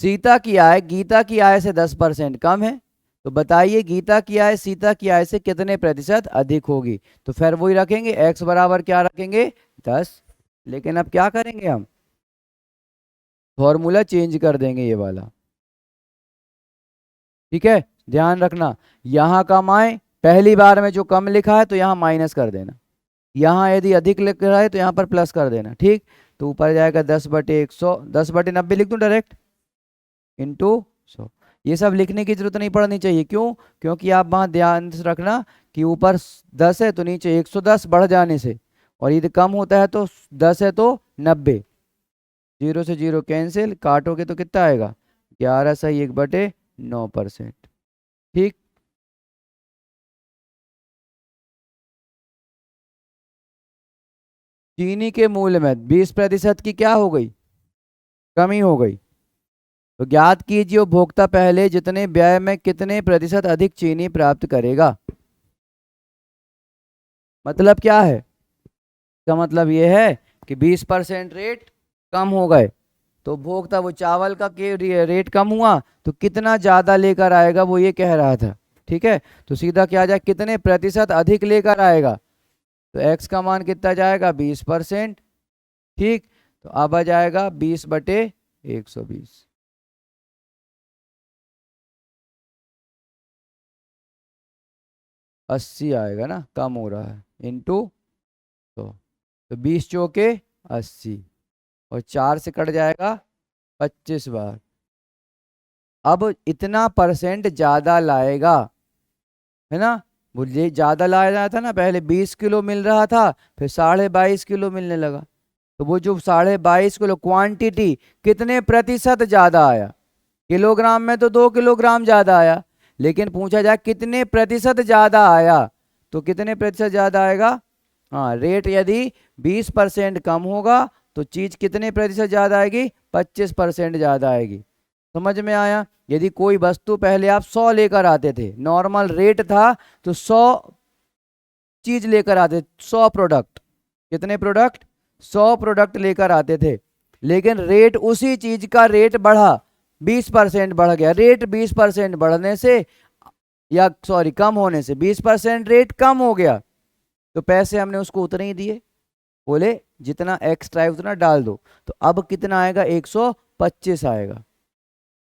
[SPEAKER 1] सीता की आय गीता की आय से 10% कम है, तो बताइए गीता की आय सीता की आय से कितने प्रतिशत अधिक होगी। तो फिर वही रखेंगे, x बराबर क्या रखेंगे, 10। लेकिन अब क्या करेंगे, हम फॉर्मूला चेंज कर देंगे ये वाला, ठीक है। ध्यान रखना, यहाँ कम आए, पहली बार में जो कम लिखा है तो यहाँ माइनस कर देना, यहाँ यदि अधिक लिख रहा है तो यहाँ पर प्लस कर देना, ठीक। तो ऊपर जाएगा 10/100, 10/90 लिख दूं डायरेक्ट, इंटू 100। ये सब लिखने की जरूरत नहीं पड़नी चाहिए, क्यों, क्योंकि आप वहां ध्यान से रखना कि ऊपर 10 है तो नीचे 110 बढ़ जाने से, और यदि कम होता है तो 10 है तो 90, 0 से 0 कैंसिल, काटोगे तो कितना आएगा, 11 सही 1/9%, ठीक। चीनी के मूल्य में 20% की क्या हो गई, कमी हो गई। तो ज्ञात कीजिए उपभोक्ता पहले जितने व्यय में कितने प्रतिशत अधिक चीनी प्राप्त करेगा। मतलब क्या है, इसका मतलब ये है कि 20% रेट कम हो गए, तो उपभोक्ता वो चावल का रेट कम हुआ तो कितना ज़्यादा लेकर आएगा, वो ये कह रहा था। ठीक है, तो सीधा क्या आ जाए, कितने प्रतिशत अधिक लेकर आएगा, तो x का मान कितना जाएगा, 20%। ठीक, तो अब आ जाएगा 20/120। अस्सी आएगा ना, कम हो रहा है, इंटू 100। तो 20 चौके 80, और 4 से कट जाएगा 25 बार। अब इतना परसेंट ज़्यादा लाएगा, है ना। मुझे ज़्यादा लाया जाता था ना, पहले 20 किलो मिल रहा था, फिर 22.5 किलो मिलने लगा। तो वो जो 22.5 किलो क्वांटिटी, कितने प्रतिशत ज़्यादा आया, किलोग्राम में तो 2 किलोग्राम ज़्यादा आया, लेकिन पूछा जाए कितने प्रतिशत ज़्यादा आया, तो कितने प्रतिशत ज़्यादा आएगा। हाँ, रेट यदि 20% कम होगा तो चीज़ कितने प्रतिशत ज़्यादा आएगी, 25% ज़्यादा आएगी। समझ में आया। यदि कोई वस्तु पहले आप 100 लेकर आते थे, नॉर्मल रेट था, तो 100 चीज लेकर आते, 100 प्रोडक्ट, कितने प्रोडक्ट, 100 प्रोडक्ट लेकर आते थे, लेकिन रेट उसी चीज का रेट बढ़ा, 20% बढ़ गया। रेट 20% बढ़ने से, या सॉरी कम होने से, 20% रेट कम हो गया, तो पैसे हमने उसको उतने ही दिए, बोले जितना एक्स्ट्रा है उतना डाल दो। तो अब कितना आएगा, 125 आएगा।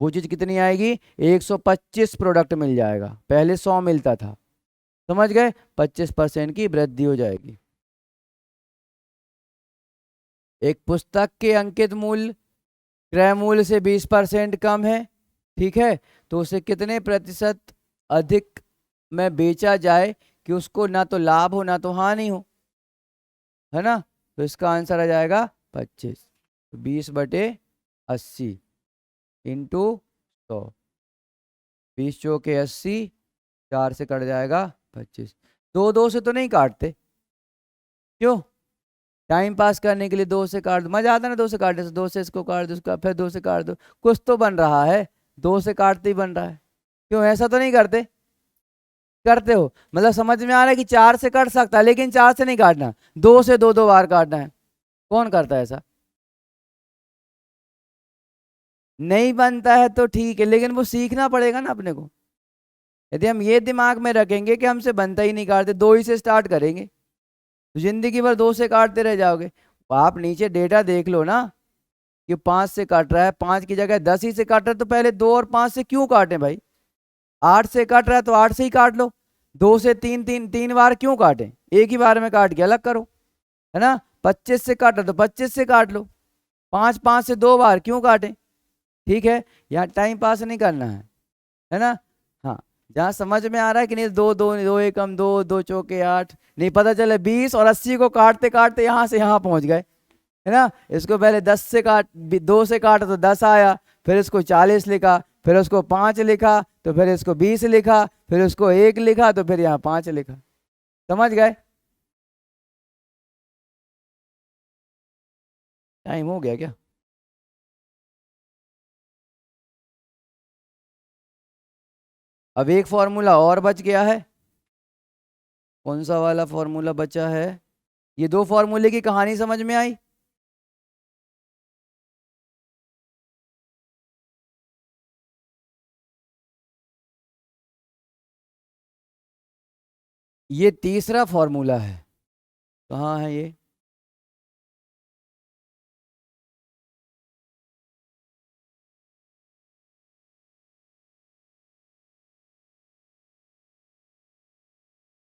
[SPEAKER 1] वो चीज कितनी आएगी, 125 प्रोडक्ट मिल जाएगा, पहले 100 मिलता था। समझ गए, 25% की वृद्धि हो जाएगी। एक पुस्तक के अंकित मूल्य क्रय मूल्य से 20% कम है, ठीक है, तो उसे कितने प्रतिशत अधिक में बेचा जाए कि उसको ना तो लाभ हो ना तो हानि हो, है ना। तो इसका आंसर आ जाएगा 25। तो 20/80 इंटू 100, 20 चौके 80, 4 से कट जाएगा 25। दो दो से तो नहीं काटते, क्यों, टाइम पास करने के लिए दो से काट दो, मजा आता है ना, दो से काटने से, दो से इसको काट दो, उसका फिर दो से काट दो, कुछ तो बन रहा है, दो से काटते ही बन रहा है। क्यों, ऐसा तो नहीं करते, करते हो, मतलब समझ में आ रहा है कि 4 से कट सकता है, लेकिन 4 से नहीं काटना, 2 से दो दो बार काटना है। कौन करता है ऐसा, नहीं बनता है तो ठीक है, लेकिन वो सीखना पड़ेगा ना अपने को। यदि हम ये दिमाग में रखेंगे कि हमसे बनता ही नहीं, काटते, दो ही से स्टार्ट करेंगे, तो जिंदगी भर दो से काटते रह जाओगे। आप नीचे डेटा देख लो ना, कि 5 से काट रहा है, 5 की जगह 10 ही से काट रहा है, तो पहले 2 और 5 से क्यों काटे भाई, 8 से काट रहा है तो 8 से ही काट लो, 2 से 3 3 3 बार क्यों काटे, एक ही बार में काट के अलग करो, है ना। 25 से काटा तो 25 से काट लो, 5 5 से 2 बार क्यों काटे। ठीक है, यहाँ टाइम पास नहीं करना है ना। हाँ, जहाँ समझ में आ रहा है कि नहीं, दो दो दो एकम दो, दो चौके 8, नहीं पता चले 20 और 80 को काटते काटते यहाँ से यहाँ पहुंच गए, है ना। इसको पहले 10 से काट, 2 से काटा तो 10 आया, फिर इसको 40 लिखा, फिर उसको 5 लिखा, तो फिर इसको 20 लिखा, फिर उसको 1 लिखा, तो फिर यहाँ 5 लिखा। समझ गए, टाइम हो गया क्या। अब एक फॉर्मूला और बच गया है, कौन सा वाला फॉर्मूला बचा है, ये दो फॉर्मूले की कहानी समझ में आई। ये तीसरा फॉर्मूला है, कहाँ है ये,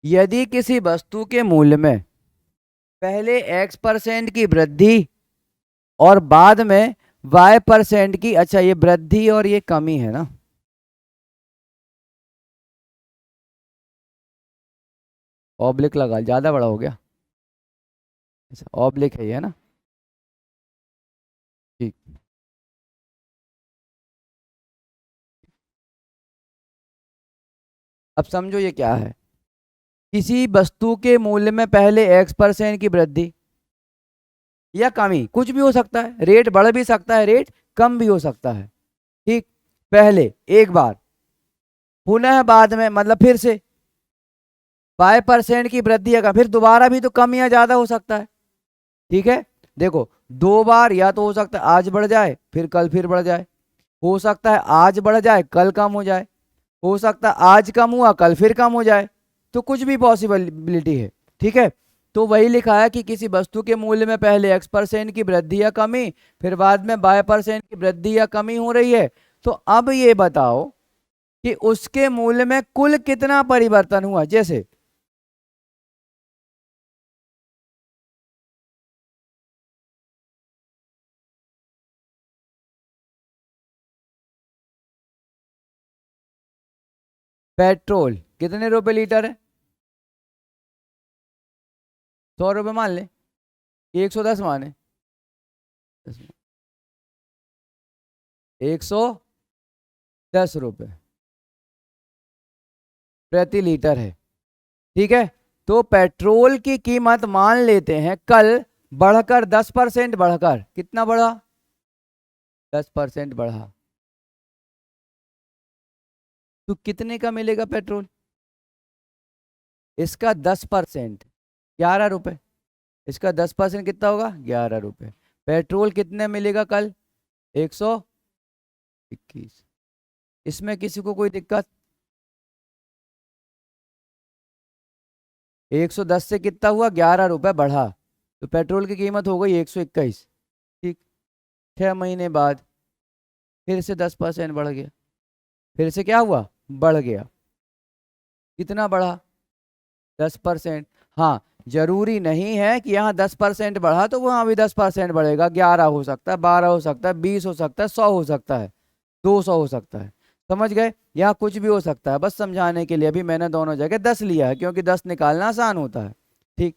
[SPEAKER 1] यदि किसी वस्तु के मूल्य में पहले x% की वृद्धि और बाद में y% की, अच्छा ये वृद्धि और ये कमी है ना, ऑब्लिक लगा, ज्यादा बड़ा हो गया, अच्छा ऑब्लिक है ये, है ना। ठीक, अब समझो ये क्या है, किसी वस्तु के मूल्य में पहले x% की वृद्धि या कमी, कुछ भी हो सकता है, रेट बढ़ भी सकता है, रेट कम भी हो सकता है, ठीक, पहले एक बार, पुनः बाद में मतलब फिर से y% की वृद्धि अगर, फिर दोबारा भी तो कम या ज्यादा हो सकता है, ठीक है, देखो 2 बार या तो हो सकता है आज बढ़ जाए फिर कल फिर बढ़ जाए, हो सकता है आज बढ़ जाए कल कम हो जाए, हो सकता है आज कम हुआ कल फिर कम हो जाए, तो कुछ भी पॉसिबिलिटी है। ठीक है, तो वही लिखा है कि किसी वस्तु के मूल्य में पहले x% की वृद्धि या कमी, फिर बाद में y% की वृद्धि या कमी हो रही है। तो अब ये बताओ कि उसके मूल्य में कुल कितना परिवर्तन हुआ। जैसे पेट्रोल कितने रुपए लीटर है, 100 रुपये मान ले, 110 माने, 110 रुपये प्रति लीटर है। ठीक है, तो पेट्रोल की कीमत मान लेते हैं कल बढ़कर 10% बढ़कर कितना बढ़ा, 10% बढ़ा, तो कितने का मिलेगा पेट्रोल, इसका 10% 11 रुपये, इसका 10% कितना होगा 11 रुपये। पेट्रोल कितने मिलेगा कल, 121। इसमें किसी को कोई दिक्कत, 110 से कितना हुआ 11 रुपये बढ़ा, तो पेट्रोल की कीमत हो गई 121। ठीक, 6 महीने बाद फिर से 10% बढ़ गया, फिर से क्या हुआ बढ़ गया, कितना बढ़ा 10%। हाँ, जरूरी नहीं है कि यहाँ 10% बढ़ा तो वहाँ भी 10% बढ़ेगा, 11 हो सकता है, 12 हो सकता है, 20 हो सकता है, 100 हो सकता है, 200 हो सकता है। समझ गए, यहाँ कुछ भी हो सकता है, बस समझाने के लिए अभी मैंने दोनों जगह 10 लिया है क्योंकि 10 निकालना आसान होता है। ठीक,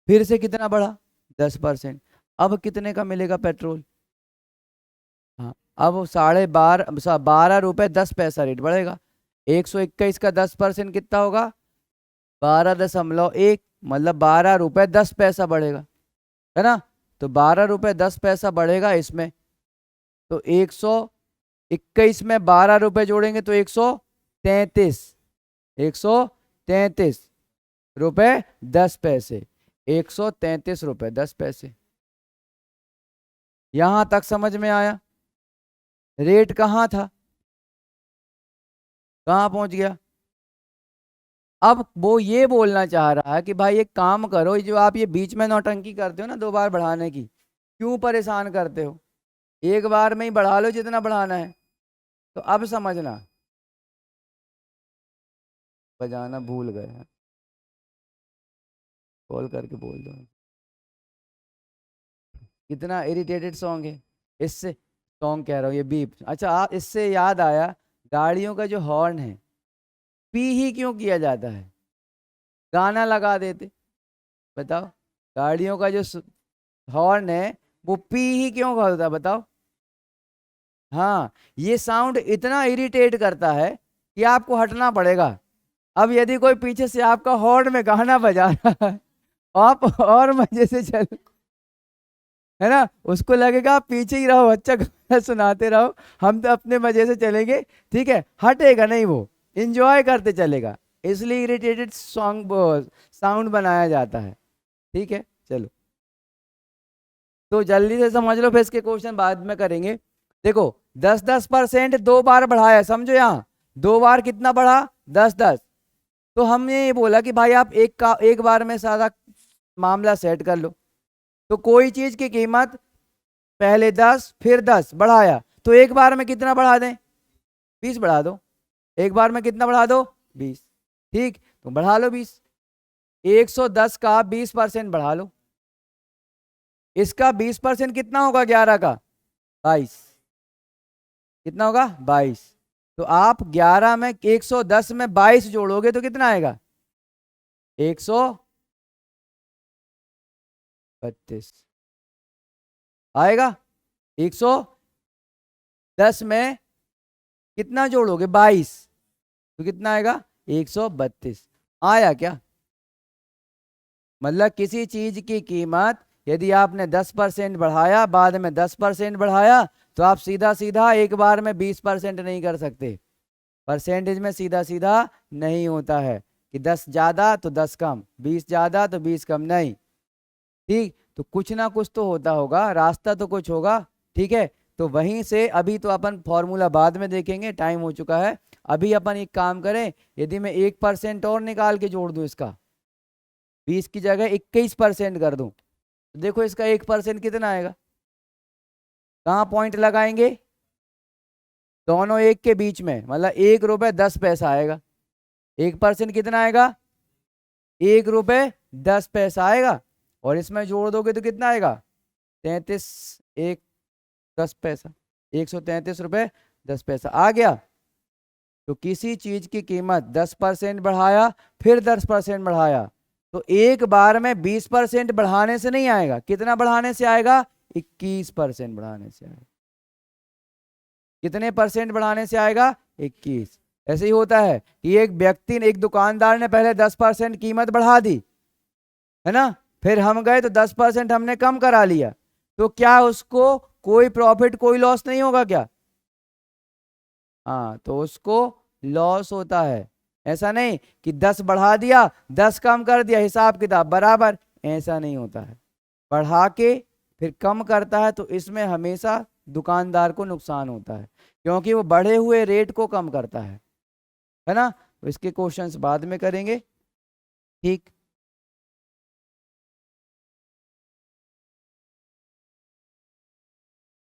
[SPEAKER 1] फिर से कितना बढ़ा 10%, अब कितने का मिलेगा पेट्रोल, हाँ अब 12.10 रुपये रेट बढ़ेगा, 121 का 10% कितना होगा 12.1, मतलब 12 रुपये 10 पैसा बढ़ेगा, है ना। तो 12 रुपये 10 पैसा बढ़ेगा इसमें, तो 121 में 12 रुपये जोड़ेंगे तो 133, 133 रुपये 10 पैसे, 133 रुपये 10 पैसे। यहां तक समझ में आया, रेट कहाँ था, कहाँ पहुंच गया। अब वो ये बोलना चाह रहा है कि भाई एक काम करो, ये जो आप ये बीच में नौटंकी करते हो ना 2 बार बढ़ाने की, क्यों परेशान करते हो, एक बार में ही बढ़ा लो जितना बढ़ाना है। तो अब समझना, बजाना भूल गए हैं, कॉल करके बोल दो, कितना इरिटेटेड सॉन्ग है इससे, सॉन्ग कह रहा हूँ ये बीप। अच्छा, आप इससे याद आया, गाड़ियों का जो हॉर्न है पी ही क्यों किया जाता है, गाना लगा देते, बताओ, गाड़ियों का जो हॉर्न है वो पी ही क्यों होता है बताओ। हाँ, ये साउंड इतना इरिटेट करता है कि आपको हटना पड़ेगा। अब यदि कोई पीछे से आपका हॉर्न में गाना बजा रहा है, आप और मजे से चल, है ना, उसको लगेगा आप पीछे ही रहो, अच्छा गाना सुनाते रहो, हम तो अपने मजे से चलेंगे। ठीक है, हटेगा नहीं वो, इंजॉय करते चलेगा, इसलिए इरिटेटेड सॉन्ग साउंड बनाया जाता है। ठीक है, चलो, तो जल्दी से समझ लो, फिर इसके क्वेश्चन बाद में करेंगे। देखो 10-10% 2 बार बढ़ाया, समझो यहाँ 2 बार कितना बढ़ा 10-10। तो हमने ये बोला कि भाई आप एक बार में सारा मामला सेट कर लो। तो कोई चीज की कीमत पहले 10 फिर 10 बढ़ाया, तो एक बार में कितना बढ़ा दें, 20 बढ़ा दो, एक बार में कितना बढ़ा दो 20। ठीक, तो बढ़ा लो 20, 110 का 20% बढ़ा लो, इसका 20% कितना होगा 11 का 22, कितना होगा 22। तो आप 11 में 110 में 22 जोड़ोगे तो कितना आएगा 132 आएगा। 110 में कितना जोड़ोगे 22, तो कितना आएगा 132। आया क्या, मतलब किसी चीज की कीमत यदि आपने 10% बढ़ाया, बाद में 10% बढ़ाया, तो आप सीधा सीधा एक बार में 20% नहीं कर सकते, परसेंटेज में सीधा सीधा नहीं होता है कि 10 ज़्यादा तो 10 कम, 20 ज़्यादा तो 20 कम, नहीं। ठीक, तो कुछ ना कुछ तो होता होगा, रास्ता तो कुछ होगा। ठीक है, तो वहीं से अभी तो अपन फॉर्मूला बाद में देखेंगे, टाइम हो चुका है। अभी अपन एक काम करें, यदि मैं 1% और निकाल के जोड़ दूं इसका, 20 की जगह 21% कर दूं, तो देखो इसका 1% कितना आएगा। कहाँ पॉइंट लगाएंगे? दोनों एक के बीच में, मतलब 1 रुपये 10 पैसा आएगा। 1% कितना आएगा? 1 रुपये 10 पैसा आएगा। और इसमें जोड़ दोगे तो कितना आएगा? 33 1 10 पैसा, 133 रुपये 10 पैसा आ गया। तो किसी चीज की कीमत 10% बढ़ाया, फिर 10% बढ़ाया, तो एक बार में 20% बढ़ाने से नहीं आएगा। कितना बढ़ाने से आएगा? 21% बढ़ाने से आएगा। कितने परसेंट बढ़ाने से आएगा? 21। ऐसे ही होता है कि एक व्यक्ति ने, एक दुकानदार ने पहले 10% कीमत बढ़ा दी, है ना, फिर हम गए तो 10% हमने कम करा लिया, तो क्या उसको कोई प्रॉफिट कोई लॉस नहीं होगा क्या? हाँ, तो उसको लॉस होता है। ऐसा नहीं कि 10 बढ़ा दिया 10 कम कर दिया, हिसाब किताब बराबर, ऐसा नहीं होता है। बढ़ा के फिर कम करता है तो इसमें हमेशा दुकानदार को नुकसान होता है, क्योंकि वो बढ़े हुए रेट को कम करता है ना। तो इसके क्वेश्चंस बाद में करेंगे। ठीक।